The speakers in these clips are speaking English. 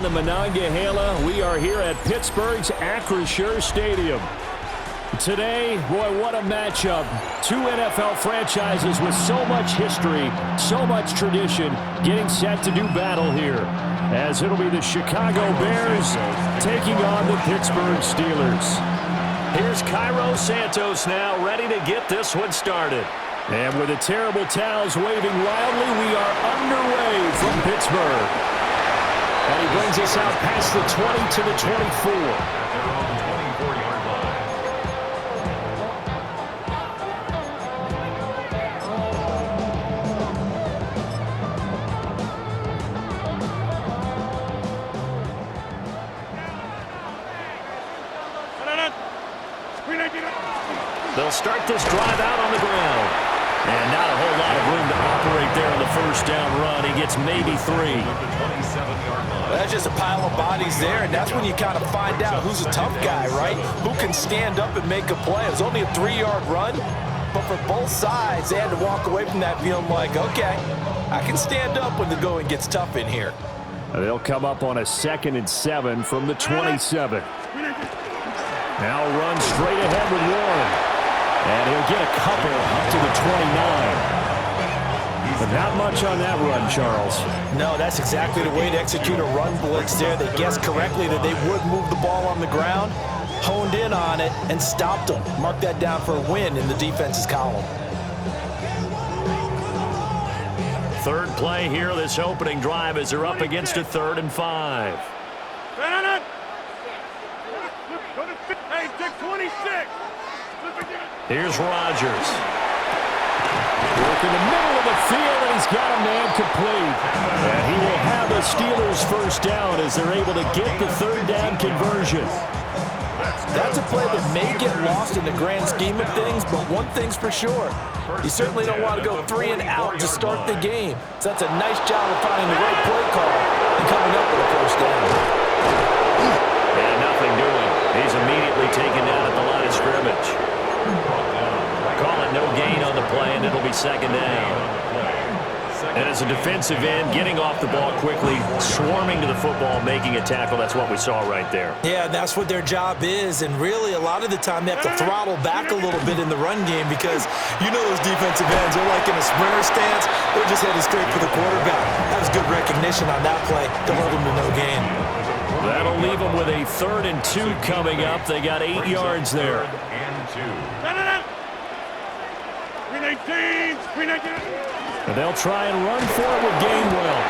The Monongahela, we are here at Pittsburgh's Acrisure Stadium. Today, boy, what a matchup. Two NFL franchises with so much history, so much tradition, getting set to do battle here. As it'll be the Chicago Bears taking on the Pittsburgh Steelers. Here's Cairo Santos now, ready to get this one started. And with the terrible towels waving wildly, we are underway from Pittsburgh. And he brings us out past the 20 to the 24. They'll start this drive out on the ground. And not a whole lot of room to operate there on the first down run. He gets maybe 3. That's just a pile of bodies there, and that's when you kind of find out who's a tough guy, right? Who can stand up and make a play. It was only a 3-yard run, but for both sides, they had to walk away from that feeling like, okay, I can stand up when the going gets tough in here. They'll come up on a 2nd and 7 from the 27. Now run straight ahead with Warren. And he'll get a couple up to the 29. But not much on that run, Charles. No, that's exactly the way to execute a run blitz there. They guessed correctly that they would move the ball on the ground, honed in on it, and stopped them. Mark that down for a win in the defense's column. Third play here, this opening drive, as they're up against a 3rd and 5. Hey, 26. Here's Rodgers. Work in the middle of the field, and he's got a man complete. And he will have the Steelers first down as they're able to get the 3rd down conversion. That's a play that may get lost in the grand scheme of things, but one thing's for sure. You certainly don't want to go 3 and out to start the game. So that's a nice job of finding the right play call and coming up with a first down. And nothing doing. He's immediately taken down at the line of scrimmage. Call it no gain on the play, and it'll be 2nd down. And as a defensive end, getting off the ball quickly, swarming to the football, making a tackle, that's what we saw right there. Yeah, that's what their job is, and really a lot of the time they have to throttle back a little bit in the run game because you know those defensive ends, they're like in a sprinter stance, they're just headed straight for the quarterback. That was good recognition on that play to hold them to no gain. That'll leave them with a 3rd and 2 coming up. They got 8 yards there. And they'll try and run for it with Gainwell.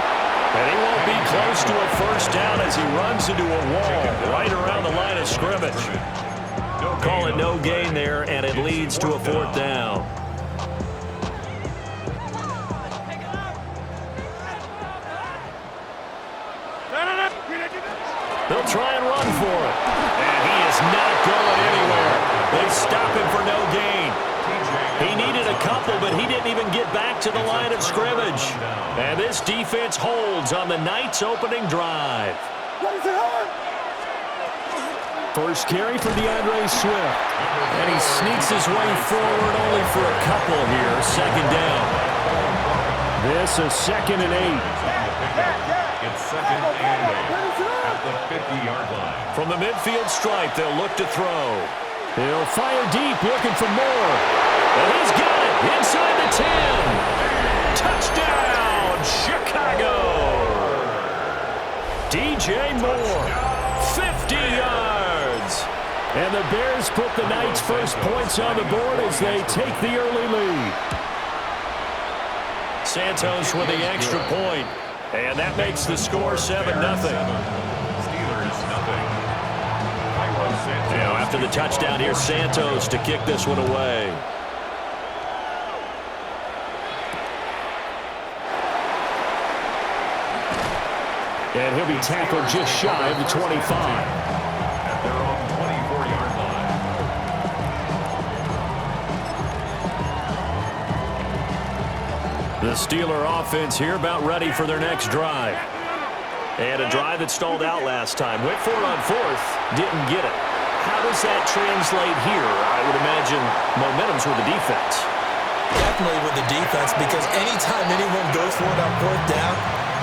And he won't be close to a first down as he runs into a wall right around the line of scrimmage. Call it no gain there, and it leads to a 4th down. They'll try and run for it. And he is not going anywhere. They stop him for no gain. He needed a couple, but he didn't even get back to the line of scrimmage. And this defense holds on the night's opening drive. First carry for DeAndre Swift. And he sneaks his way forward only for a couple here. 2nd down. This is 2nd and 8. It's 2nd and 8 at the 50-yard line. From the midfield stripe, they'll look to throw. He'll fire deep, looking for more. And he's got it inside the 10. Touchdown, Chicago. DJ Moore, 50 yards. And the Bears put the Knights' first points on the board as they take the early lead. Santos with the extra point. And that makes the score 7-0. Steelers, nothing. Now, after the touchdown, here's Santos to kick this one away. And he'll be tackled just shy of the 25. At their own 24-yard line. The Steeler offense here about ready for their next drive. And a drive that stalled out last time. Went for it on 4th, didn't get it. How does that translate here? I would imagine momentum's with the defense. Definitely with the defense, because anytime anyone goes for it on 4th down,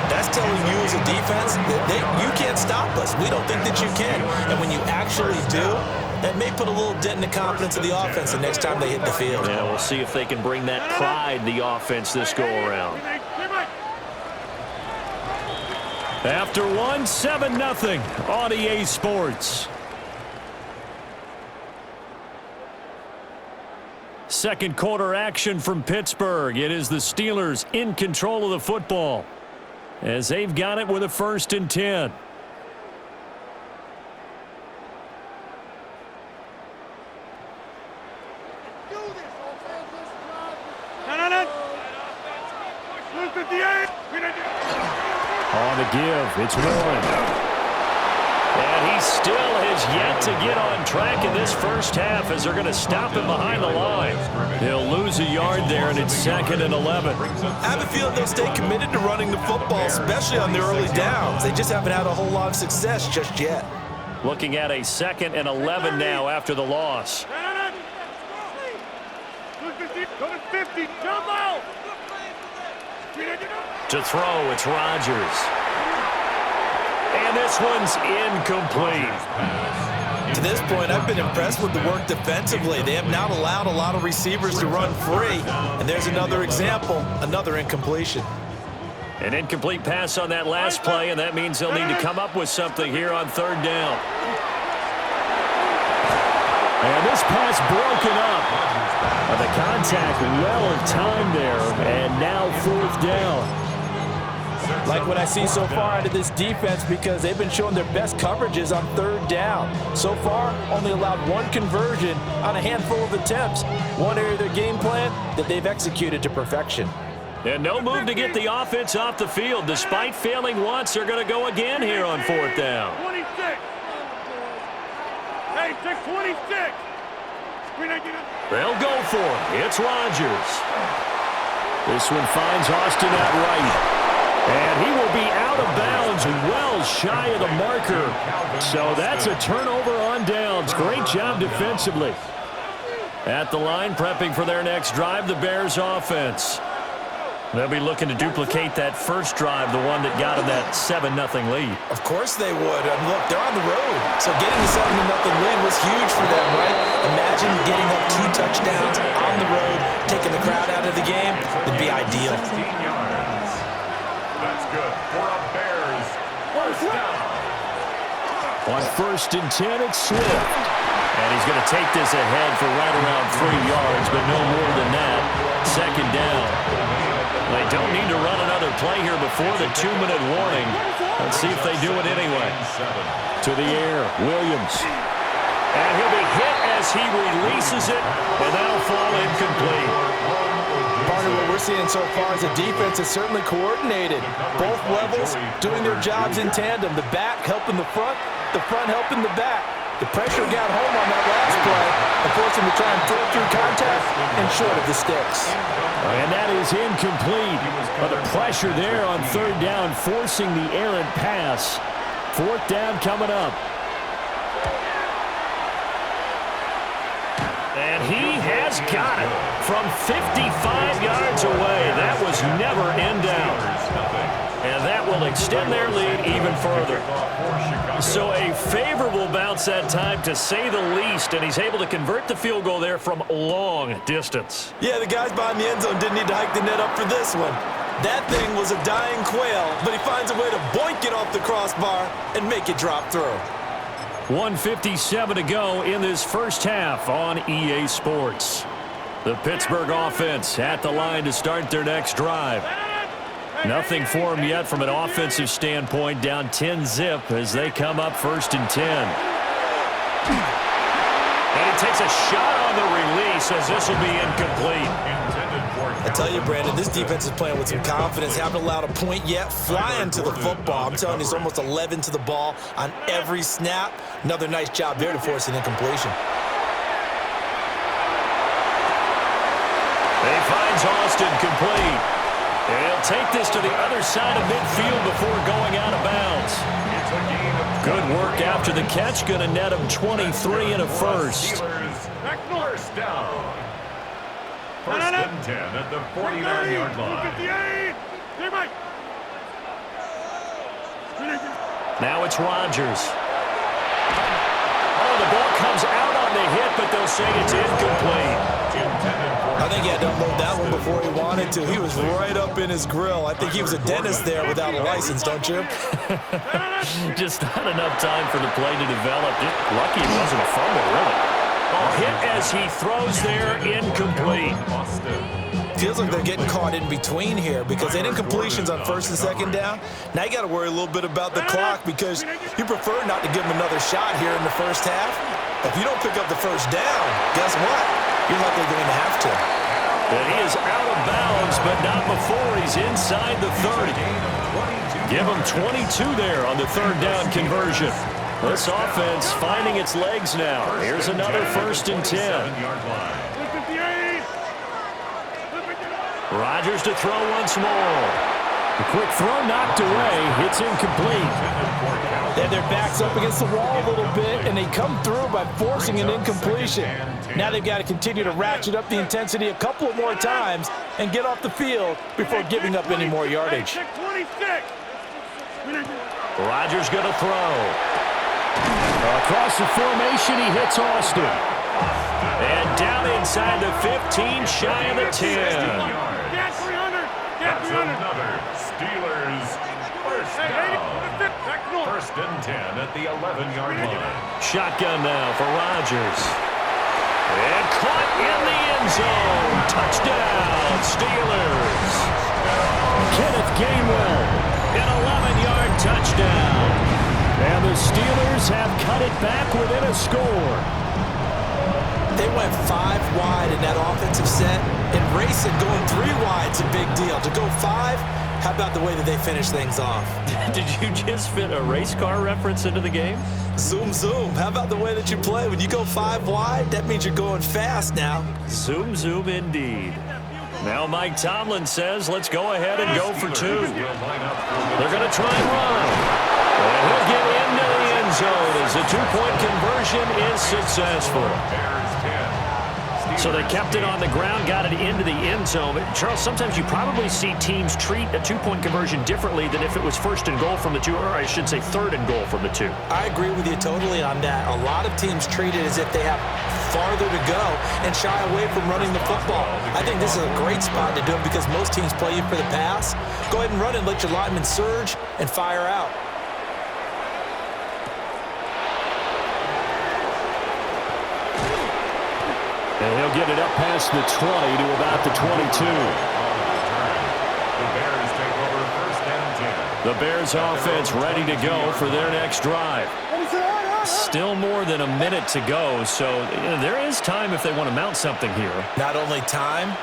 That's telling you as a defense that you can't stop us. We don't think that you can. And when you actually do, that may put a little dent in the confidence of the offense the next time they hit the field. Yeah, we'll see if they can bring that pride in the offense this go-around. After one, 7-0 on EA Sports. Second quarter action from Pittsburgh. It is the Steelers in control of the football as they've got it with a 1st and 10. On the give, it's Warren. And he still has yet to get on track in this first half as they're going to stop him behind the line. He'll lose a yard there, and it's 2nd and 11. I have a feeling they'll stay committed to running the football, especially on the early downs. They just haven't had a whole lot of success just yet. Looking at a 2nd and 11 now after the loss. To throw, it's Rodgers. And this one's incomplete. To this point, I've been impressed with the work defensively. They have not allowed a lot of receivers to run free. And there's another example, another incompletion. An incomplete pass on that last play, and that means they'll need to come up with something here on 3rd down. And this pass broken up. The contact well timed there, and now 4th down. Like what I see so far out of this defense because they've been showing their best coverages on 3rd down. So far, only allowed 1 conversion on a handful of attempts. One area of their game plan that they've executed to perfection. And no move to get the offense off the field. Despite failing once, they're going to go again here on 4th down. 26. Hey, 626. They'll go for it. It's Rodgers. This one finds Austin at right. And he will be out of bounds well shy of the marker. So that's a turnover on downs. Great job defensively. At the line, prepping for their next drive, the Bears offense. They'll be looking to duplicate that first drive, the one that got them that 7-0 lead. Of course they would. And look, they're on the road. So getting the 7-0 lead was huge for them, right? Imagine getting up 2 touchdowns on the road, taking the crowd out of the game. Would be ideal. 16 yards. That's good for a Bears first down. On 1st and 10, it's Swift. And he's going to take this ahead for right around 3 yards, but no more than that. 2nd down. They don't need to run another play here before the 2-minute warning. Let's see if they do it anyway. To the air, Williams. And he'll be hit as he releases it, and that'll fall incomplete. Partner, what we're seeing so far is the defense is certainly coordinated. Both levels doing their jobs in tandem. The back helping the front helping the back. The pressure got home on that last play and forced him to try and throw through contact and short of the sticks. And that is incomplete. But the pressure there on 3rd down, forcing the errant pass. 4th down coming up. And he has got it from 55 yards away. That was never in doubt. And that will extend their lead even further. So a favorable bounce that time, to say the least, and he's able to convert the field goal there from long distance. Yeah, the guys behind the end zone didn't need to hike the net up for this one. That thing was a dying quail, but he finds a way to boink it off the crossbar and make it drop through. 1:57 to go in this first half on EA Sports. The Pittsburgh offense at the line to start their next drive. Nothing for them yet from an offensive standpoint, down 10-zip as they come up 1st and 10. And he takes a shot on the release as this will be incomplete. I tell you, Brandon, this defense is playing with some confidence. Haven't allowed a point yet. Flying to the football. I'm telling you, it's almost 11 to the ball on every snap. Another nice job there to force an incompletion. He finds Austin complete. He'll take this to the other side of midfield before going out of bounds. Good work after the catch. Going to net him 23 and a first. First down. 1st and 10 at the 49-yard line. Now it's Rodgers. Oh, the ball comes out on the hit, but they'll say it's incomplete. I think he had to unload that one before he wanted to. He was right up in his grill. I think he was a dentist there without a license, don't you? Just not enough time for the play to develop. Just lucky it wasn't a fumble, really. Oh, hit as he throws there, incomplete. Feels like they're getting caught in between here because they didn't completions on first and second down. Now you got to worry a little bit about the clock because you prefer not to give them another shot here in the first half. If you don't pick up the first down, guess what? You're likely going to have to. And he is out of bounds, but not before he's inside the 30. Give him 22 there on the third down conversion. This offense finding its legs now. Here's another 1st and 10. Rodgers to throw once more. The quick throw knocked away. It's incomplete. They have their backs up against the wall a little bit, and they come through by forcing an incompletion. Now they've got to continue to ratchet up the intensity a couple of more times and get off the field before giving up any more yardage. Rodgers going to throw. Across the formation, he hits Austin. And down inside the 15, shy of the 10. That's another Steelers first down. 1st and 10 at the 11-yard line. Shotgun now for Rodgers. And caught in the end zone. Touchdown, Steelers. Kenneth Gainwell, an 11-yard touchdown. And the Steelers have cut it back within a score. They went 5 wide in that offensive set, and racing going 3 wide's a big deal. To go 5, how about the way that they finish things off? Did you just fit a race car reference into the game? Zoom, zoom. How about the way that you play? When you go 5 wide, that means you're going fast now. Zoom, zoom indeed. Now Mike Tomlin says, let's go ahead and go for 2. They're going to try and run. And he'll get into the end zone as the 2-point conversion is successful. So they kept it on the ground, got it into the end zone. But Charles, sometimes you probably see teams treat a 2-point conversion differently than if it was 1st and goal from the 2, or I should say 3rd and goal from the 2. I agree with you totally on that. A lot of teams treat it as if they have farther to go and shy away from running the football. I think this is a great spot to do it because most teams play you for the pass. Go ahead and run and let your linemen surge and fire out. And he'll get it up past the 20 to about the 22. The Bears take over 1st and 10. The Bears offense ready to go for their next drive. Still more than a minute to go, so there is time if they want to mount something here. Not only time,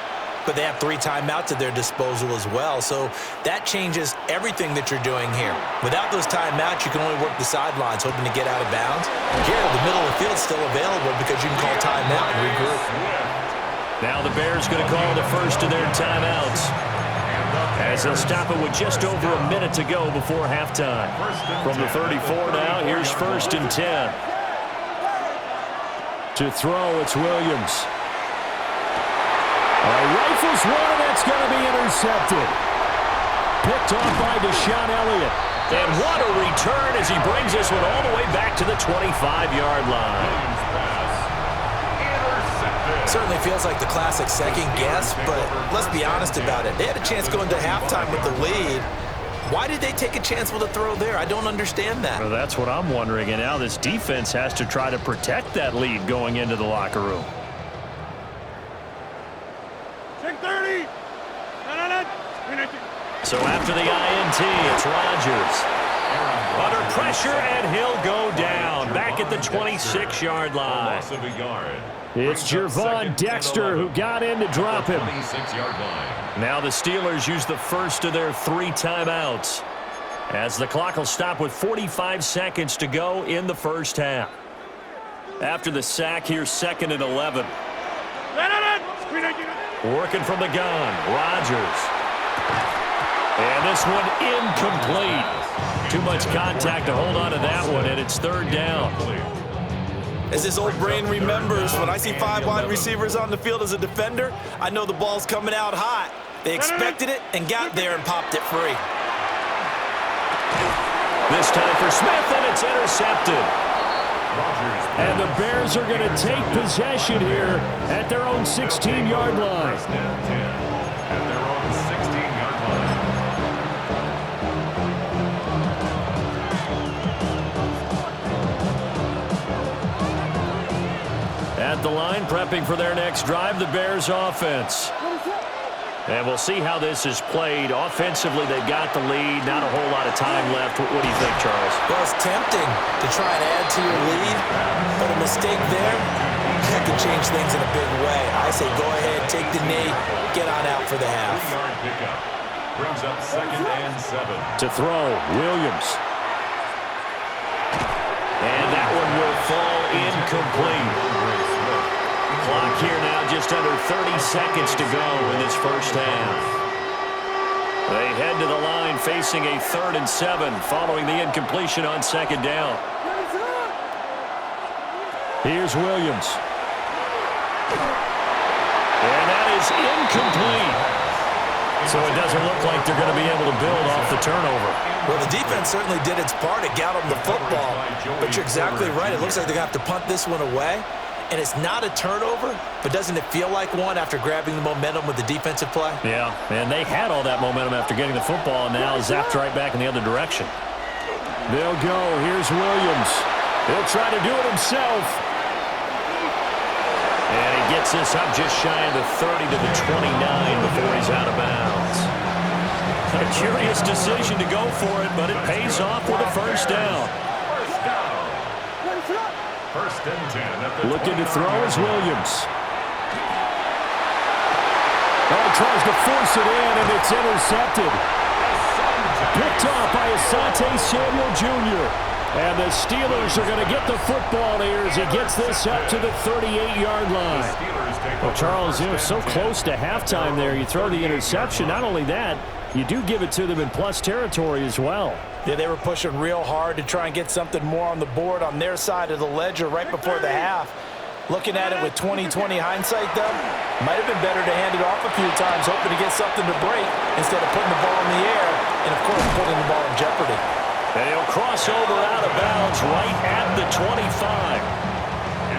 but they have 3 timeouts at their disposal as well, so that changes everything that you're doing here. Without those timeouts, you can only work the sidelines, hoping to get out of bounds. Here, the middle of the field's still available because you can call timeout and regroup. Now the Bears going to call the first of their timeouts, as they'll stop it with just over a minute to go before halftime. From the 34 now, here's 1st and 10. To throw, it's Williams. Rifles one, and that's going to be intercepted. Picked off by Deshaun Elliott. And what a return as he brings this one all the way back to the 25-yard line. Certainly feels like the classic second guess, but let's be honest about it. They had a chance going to halftime with the lead. Why did they take a chance with a throw there? I don't understand that. Well, that's what I'm wondering, and now this defense has to try to protect that lead going into the locker room. So after the INT, it's Rodgers. Under pressure, and he'll go down. Back at the 26-yard line. It's Gervon Dexter who got in to drop him. Now the Steelers use the first of their 3 timeouts, as the clock will stop with 45 seconds to go in the first half. After the sack, here's 2nd and 11. Working from the gun, Rodgers. And this one incomplete. Too much contact to hold on to that one, and it's 3rd down. As his old brain remembers, when I see 5 wide receivers on the field as a defender, I know the ball's coming out hot. They expected it and got there and popped it free. This time for Smith, and it's intercepted. And the Bears are going to take possession here at their own 16-yard line. At their own 16-yard line. At the line, prepping for their next drive, the Bears offense. And we'll see how this is played. Offensively, they got the lead. Not a whole lot of time left. What do you think, Charles? Well, it's tempting to try and add to your lead, but a mistake there, that could change things in a big way. I say go ahead, take the knee, get on out for the half. 3-yard pickup. Brings up 2nd and 7. To throw, Williams. And that one will fall incomplete. Clock here now, just under 30 seconds to go in this first half. They head to the line facing a 3rd and 7 following the incompletion on 2nd down. Here's Williams. And that is incomplete. So it doesn't look like they're going to be able to build off the turnover. Well, the defense certainly did its part. It got them the football. But you're exactly right. It looks like they're going to have to punt this one away. And it's not a turnover, but doesn't it feel like one after grabbing the momentum with the defensive play? Yeah, and they had all that momentum after getting the football, and now zapped right back in the other direction. They'll go. Here's Williams. He'll try to do it himself. And he gets this up just shy of the 30 to the 29 before he's out of bounds. A curious decision to go for it, but it pays off with a first down. First and 10. Looking to throw is Williams. Oh, tries to force it in, and it's intercepted. Picked off by Asante Samuel Jr. And the Steelers are going to get the football here as he gets this up to the 38-yard line. Well, Charles, you know, so close to halftime there. You throw the interception. Not only that, you do give it to them in plus territory as well. Yeah, they were pushing real hard to try and get something more on the board on their side of the ledger right before the half. Looking at it with 20/20 hindsight, though, might have been better to hand it off a few times, hoping to get something to break instead of putting the ball in the air and, of course, putting the ball in jeopardy. And he'll cross over out of bounds right at the 25.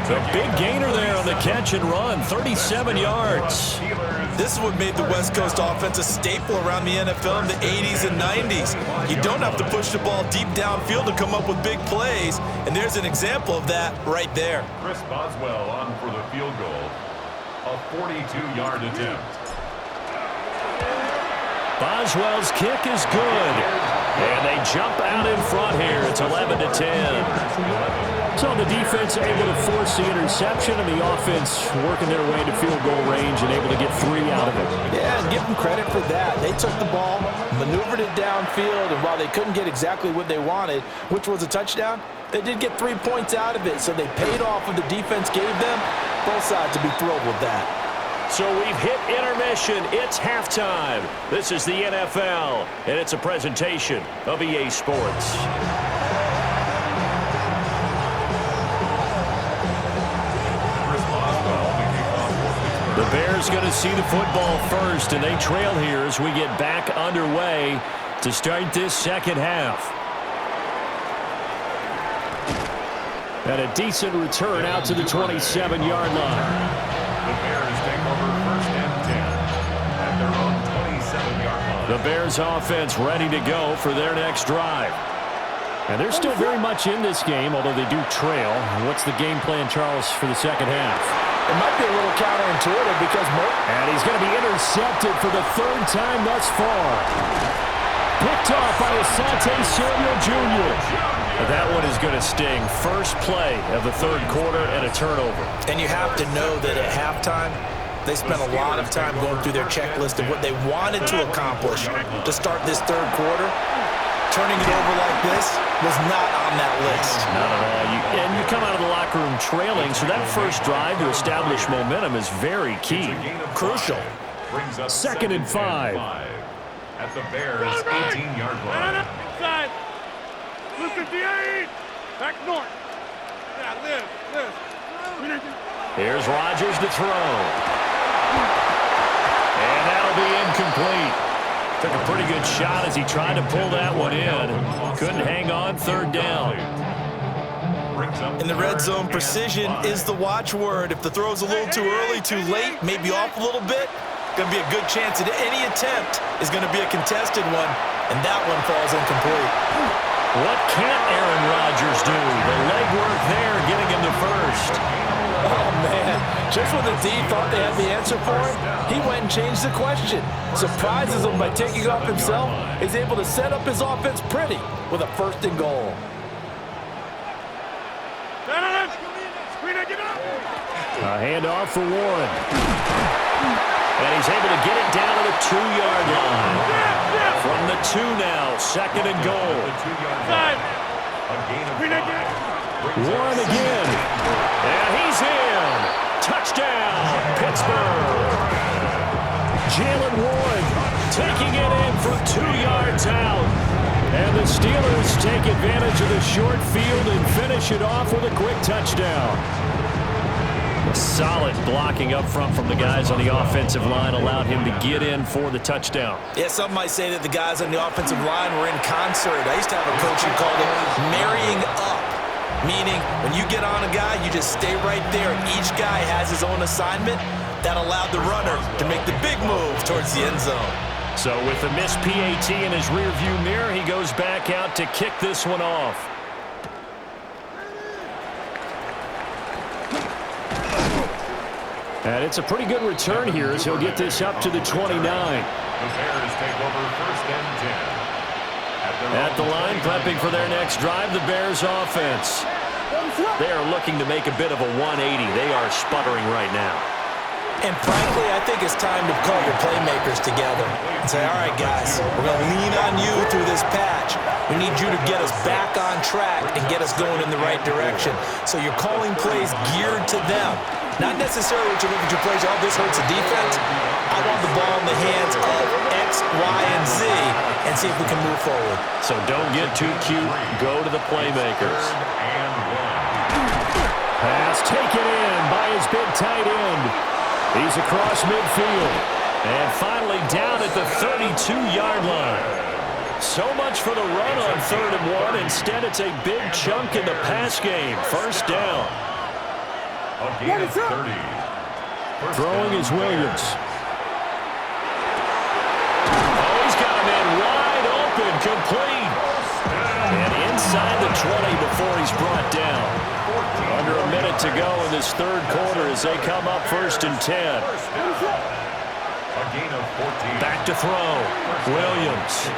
A big gainer there on the catch and run, 37 yards. This is what made the West Coast offense a staple around the NFL in the 80s and 90s. You don't have to push the ball deep downfield to come up with big plays, and there's an example of that right there. Chris Boswell on for the field goal. A 42-yard attempt. Boswell's kick is good. And they jump out in front here. It's 11-10. So the defense able to force the interception, and the offense working their way to field goal range and able to get 3 out of it. Yeah, and give them credit for that. They took the ball, maneuvered it downfield, and while they couldn't get exactly what they wanted, which was a touchdown, they did get 3 points out of it. So they paid off what the defense gave them. Both sides to be thrilled with that. So we've hit intermission. It's halftime. This is the NFL, and it's a presentation of EA Sports. The Bears going to see the football first, and they trail here as we get back underway to start this second half. And a decent return out to the 27-yard line. The Bears take over 1st and 10 at their own 27-yard line. The Bears offense ready to go for their next drive. And they're still very much in this game, although they do trail. What's the game plan, Charles, for the second half? It might be a little counterintuitive because and he's going to be intercepted for the 3rd time thus far. Picked off by Asante Samuel Jr. That one is going to sting. First play of the 3rd quarter and a turnover. And you have to know that at halftime, they spent a lot of time going through their checklist of what they wanted to accomplish to start this 3rd quarter. Turning it over like this was not on that list. Not at all. And you come out of the locker room trailing, so that first drive to establish momentum is very key. Crucial. Brings up 2nd and 5. At the Bears' 18-yard line. Inside. Listen, D8. Back north. Yeah, live. Here's Rodgers to throw. And that'll be incomplete. Took a pretty good shot as he tried to pull that one in. Couldn't hang on, third down. In the red zone, precision is the watchword. If the throw's a little too early, too late, maybe off a little bit, going to be a good chance that any attempt is going to be a contested one, and that one falls incomplete. What can't Aaron Rodgers do? The legwork there getting him to first. Oh, man. Just when the D thought they had the answer for him, he went and changed the question. Surprises him by taking off himself. He's able to set up his offense pretty with a 1st and goal. A handoff for Warren. And he's able to get it down to the 2-yard line. From the 2 now, 2nd and goal. Warren again. And he's in. Touchdown, Pittsburgh. Jalen Warren taking it in from 2 yards out. And the Steelers take advantage of the short field and finish it off with a quick touchdown. Solid blocking up front from the guys on the offensive line allowed him to get in for the touchdown. Yeah, some might say that the guys on the offensive line were in concert. I used to have a coach who called it marrying up, meaning when you get on a guy, you just stay right there, and each guy has his own assignment. That allowed the runner to make the big move towards the end zone. So with the missed PAT in his rearview mirror, he goes back out to kick this one off. And it's a pretty good return here as he'll get this up to the 29. The Bears take over 1st and 10. At the line, prepping for their next drive, the Bears offense. They are looking to make a bit of a 180. They are sputtering right now. And frankly, I think it's time to call your playmakers together and say, all right, guys, we're going to lean on you through this patch. We need you to get us back on track and get us going in the right direction. So you're calling plays geared to them. Not necessarily what you look at your plays, oh, this hurts the defense. I want the ball in the hands of X, Y, and Z and see if we can move forward. So don't get too cute. Go to the playmakers. Pass taken in by his big tight end. He's across midfield. And finally down at the 32-yard line. So much for the run on 3rd and 1. Instead, it's a big chunk in the pass game. 1st down. Throwing is Williams. Oh, he's got a man wide open, complete. And inside the 20 before he's brought down. Under a minute to go in this 3rd quarter as they come up 1st and 10. Back to throw. Williams.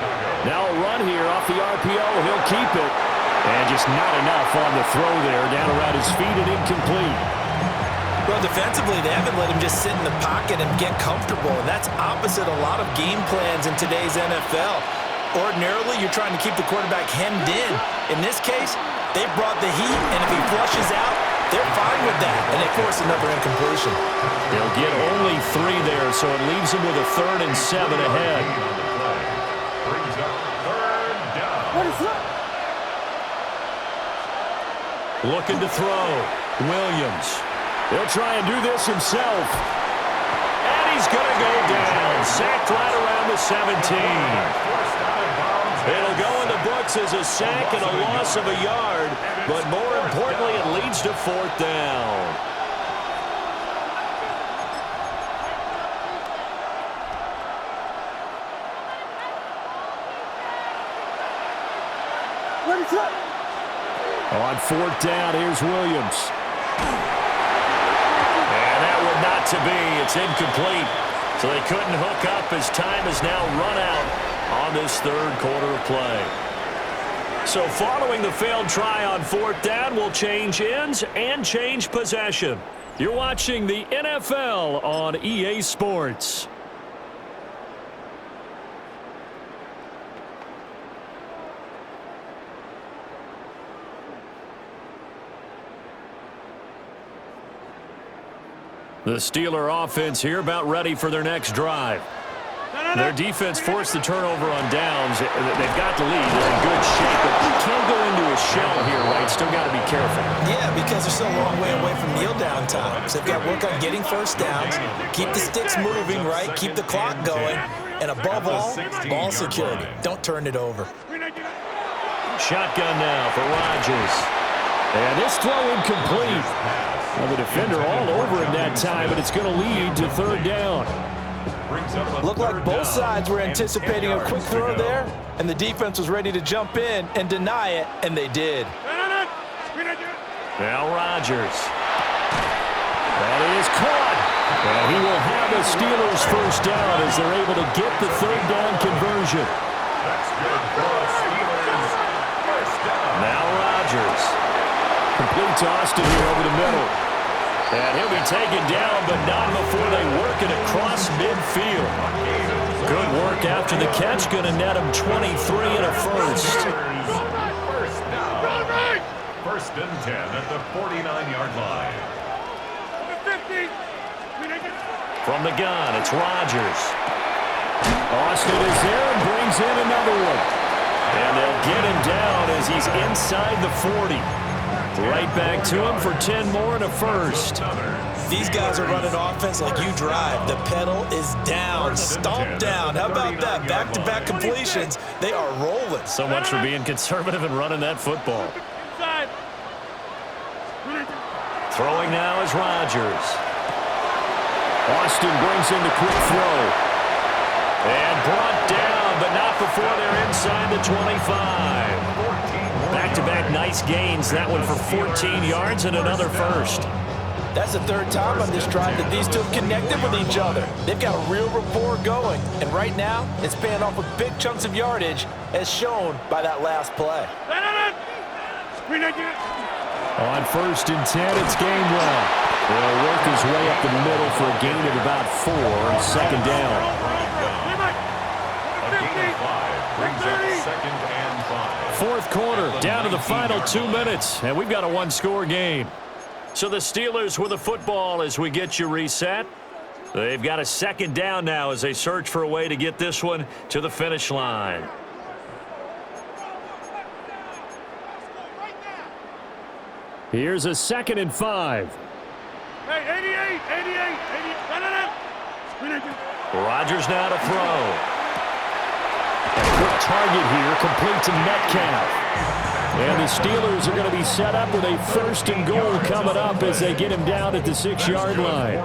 Now a run here off the RPO. He'll keep it. And just not enough on the throw there. Down around his feet and incomplete. Well, defensively, they haven't let him just sit in the pocket and get comfortable, and that's opposite a lot of game plans in today's NFL. Ordinarily, you're trying to keep the quarterback hemmed in. In this case, they brought the heat, and if he flushes out, they're fine with that, and they force another incompletion. They'll get only 3 there, so it leaves them with a 3rd and 7 ahead. Looking to throw. Williams. He'll try and do this himself. And he's going to go down. Sacked right around the 17. It'll go in the books as a sack and a loss of a yard. But more importantly, it leads to 4th down. On 4th down, here's Williams. And that would not to be. It's incomplete. So they couldn't hook up as time has now run out on this 3rd quarter of play. So following the failed try on 4th down, we'll change ends and change possession. You're watching the NFL on EA Sports. The Steeler offense here about ready for their next drive. Their defense forced the turnover on downs. They've got the lead. They're in good shape, but you can't go into a shell here, right? Still got to be careful. Yeah, because they're still a long way away from kneel down times. They've got to work on getting first downs, keep the sticks moving, right? Keep the clock going, and above all, ball security. Don't turn it over. Shotgun now for Rodgers. And this throw incomplete. Well, the defender all over him that time, but it's going to lead to third down. Looked like both sides were anticipating a quick throw there, and the defense was ready to jump in and deny it, and they did. Now Rodgers. That is caught. And he will have the Steelers first down as they're able to get the third down conversion. That's good for the Steelers. First down. Now Rodgers. Complete to Austin here over the middle. And he'll be taken down, but not before they work it across midfield. Good work after the catch. Going to net him 23 and a first. First down. First and 10 at the 49-yard line. From the gun, it's Rodgers. Austin is there and brings in another one. And they'll get him down as he's inside the 40. Right back to him for 10 more and a first. These guys are running offense like you drive. The pedal is down, stomp down. How about that? Back-to-back completions. They are rolling. So much for being conservative and running that football. Throwing now is Rodgers. Austin brings in the quick throw. And brought down, but not before they're inside the 25. Back-to-back nice gains. That one for 14 yards and another first. That's the third time on this drive that these two have connected with each other. They've got a real rapport going. And right now, it's paying off with big chunks of yardage, as shown by that last play. On first and 10, it's Gainwell. They'll work his way up the middle for a gain of about 4 on second down. A gain of 5 brings up second and 5. Fourth quarter, down to the final 2 minutes, and we've got a one-score game. So the Steelers with the football as we get you reset. They've got a second down now as they search for a way to get this one to the finish line. Here's a 2nd and 5. Hey, 88. Rodgers now to throw. A quick target here, complete to Metcalf. And the Steelers are going to be set up with a first and goal coming up as they get him down at the 6-yard line.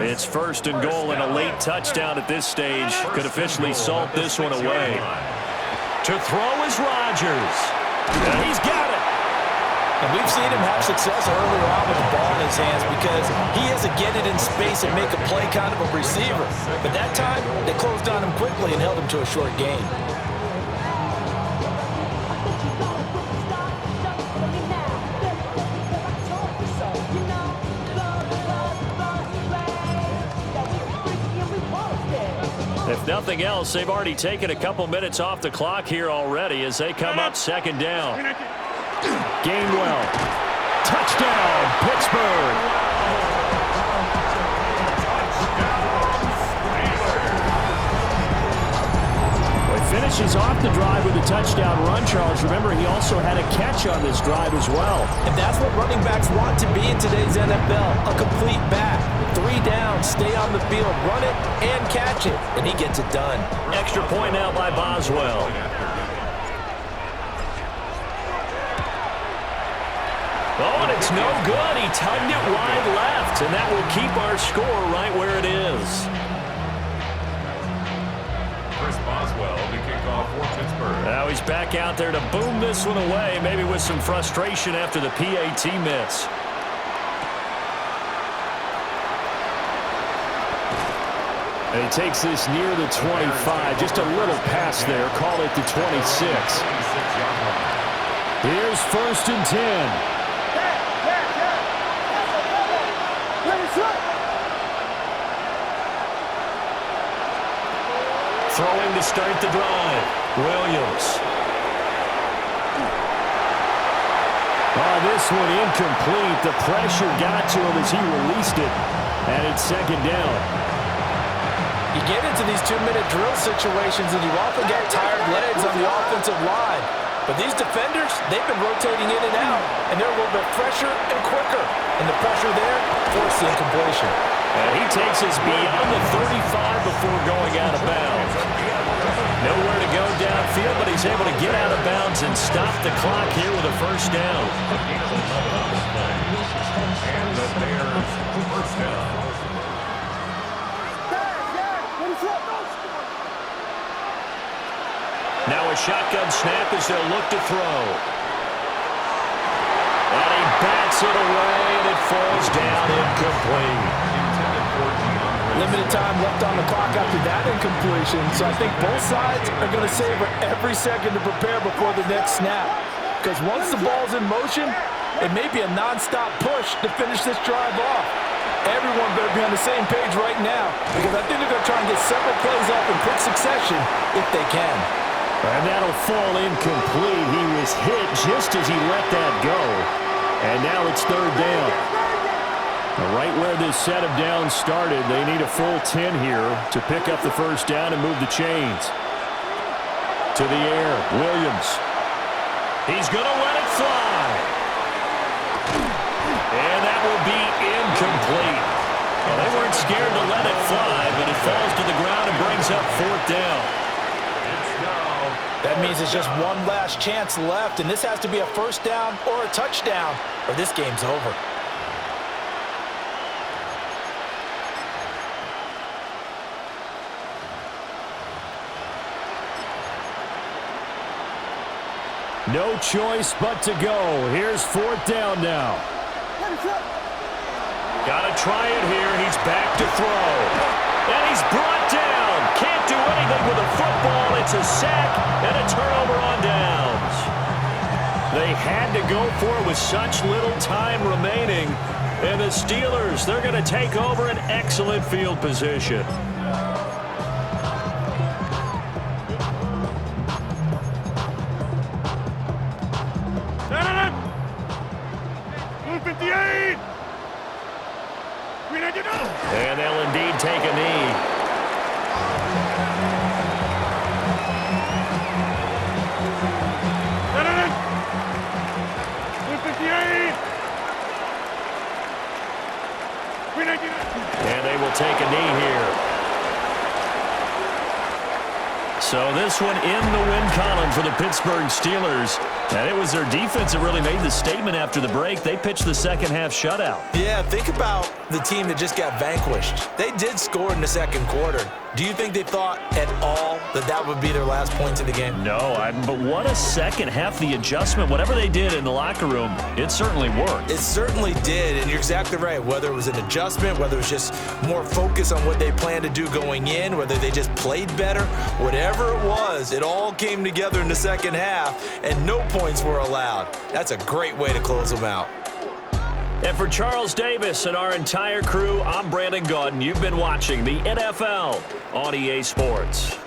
It's first and goal and a late touchdown at this stage could officially salt this one away. To throw is Rodgers. And he's got it. And we've seen him have success earlier on with the ball in his hands because he has to get it in space and make a play kind of a receiver. But that time, they closed on him quickly and held him to a short gain. If nothing else, they've already taken a couple minutes off the clock here already as they come up second down. Gainwell. Touchdown, Pittsburgh. Well, he finishes off the drive with a touchdown run, Charles. Remember, he also had a catch on this drive as well. And that's what running backs want to be in today's NFL, a complete back. 3 down, stay on the field, run it, and catch it. And he gets it done. Extra point out by Boswell. Oh, and it's no good. He tugged it wide left, and that will keep our score right where it is. Chris Boswell to kick off for Pittsburgh. Now he's back out there to boom this one away, maybe with some frustration after the PAT miss. And he takes this near the 25. Just a little pass there. Call it the 26. Here's first and 10. Throwing to start the drive. Williams. Oh, this one incomplete. The pressure got to him as he released it. And it's second down. You get into these 2-minute drill situations, and you often get tired legs on the offensive line. But these defenders, they've been rotating in and out, and they're a little bit fresher and quicker. And the pressure there forced the incompletion. And he takes us beyond the 35 before going out of bounds. Nowhere to go downfield, but he's able to get out of bounds and stop the clock here with a first down. And the Bears first down. Now a shotgun snap as they'll look to throw. And he bats it away, and it falls down incomplete. Limited time left on the clock after that incompletion, so I think both sides are going to savor every second to prepare before the next snap. Because once the ball's in motion, it may be a non-stop push to finish this drive off. Everyone better be on the same page right now, because I think they're going to try and get several plays off in quick succession if they can. And that'll fall incomplete. He was hit just as he let that go. And now it's third down. Right where this set of downs started, they need a full 10 here to pick up the first down and move the chains. To the air, Williams. He's going to let it fly. And that will be incomplete. Well, they weren't scared to let it fly, but it falls to the ground and brings up fourth down. That means it's just one last chance left, and this has to be a first down or a touchdown, or this game's over. No choice but to go. Here's fourth down now. Got to try it here. He's back to throw. And he's brought down. Can't do anything with a football. It's a sack and a turnover on downs. They had to go for it with such little time remaining. And the Steelers, they're going to take over an excellent field position. And they'll indeed take a knee. And they will take a knee here. So this one in the win column for the Pittsburgh Steelers. And it was their defense that really made the statement after the break. They pitched the second half shutout. Yeah, think about the team that just got vanquished. They did score in the second quarter. Do you think they thought at all that that would be their last points of the game? No, but what a second half. The adjustment, whatever they did in the locker room, it certainly worked. It certainly did, and you're exactly right. Whether it was an adjustment, whether it was just more focus on what they planned to do going in, whether they just played better, whatever it was, it all came together in the second half, and no points were allowed. That's a great way to close them out. And for Charles Davis and our entire crew, I'm Brandon Gaudin. You've been watching the NFL on EA Sports.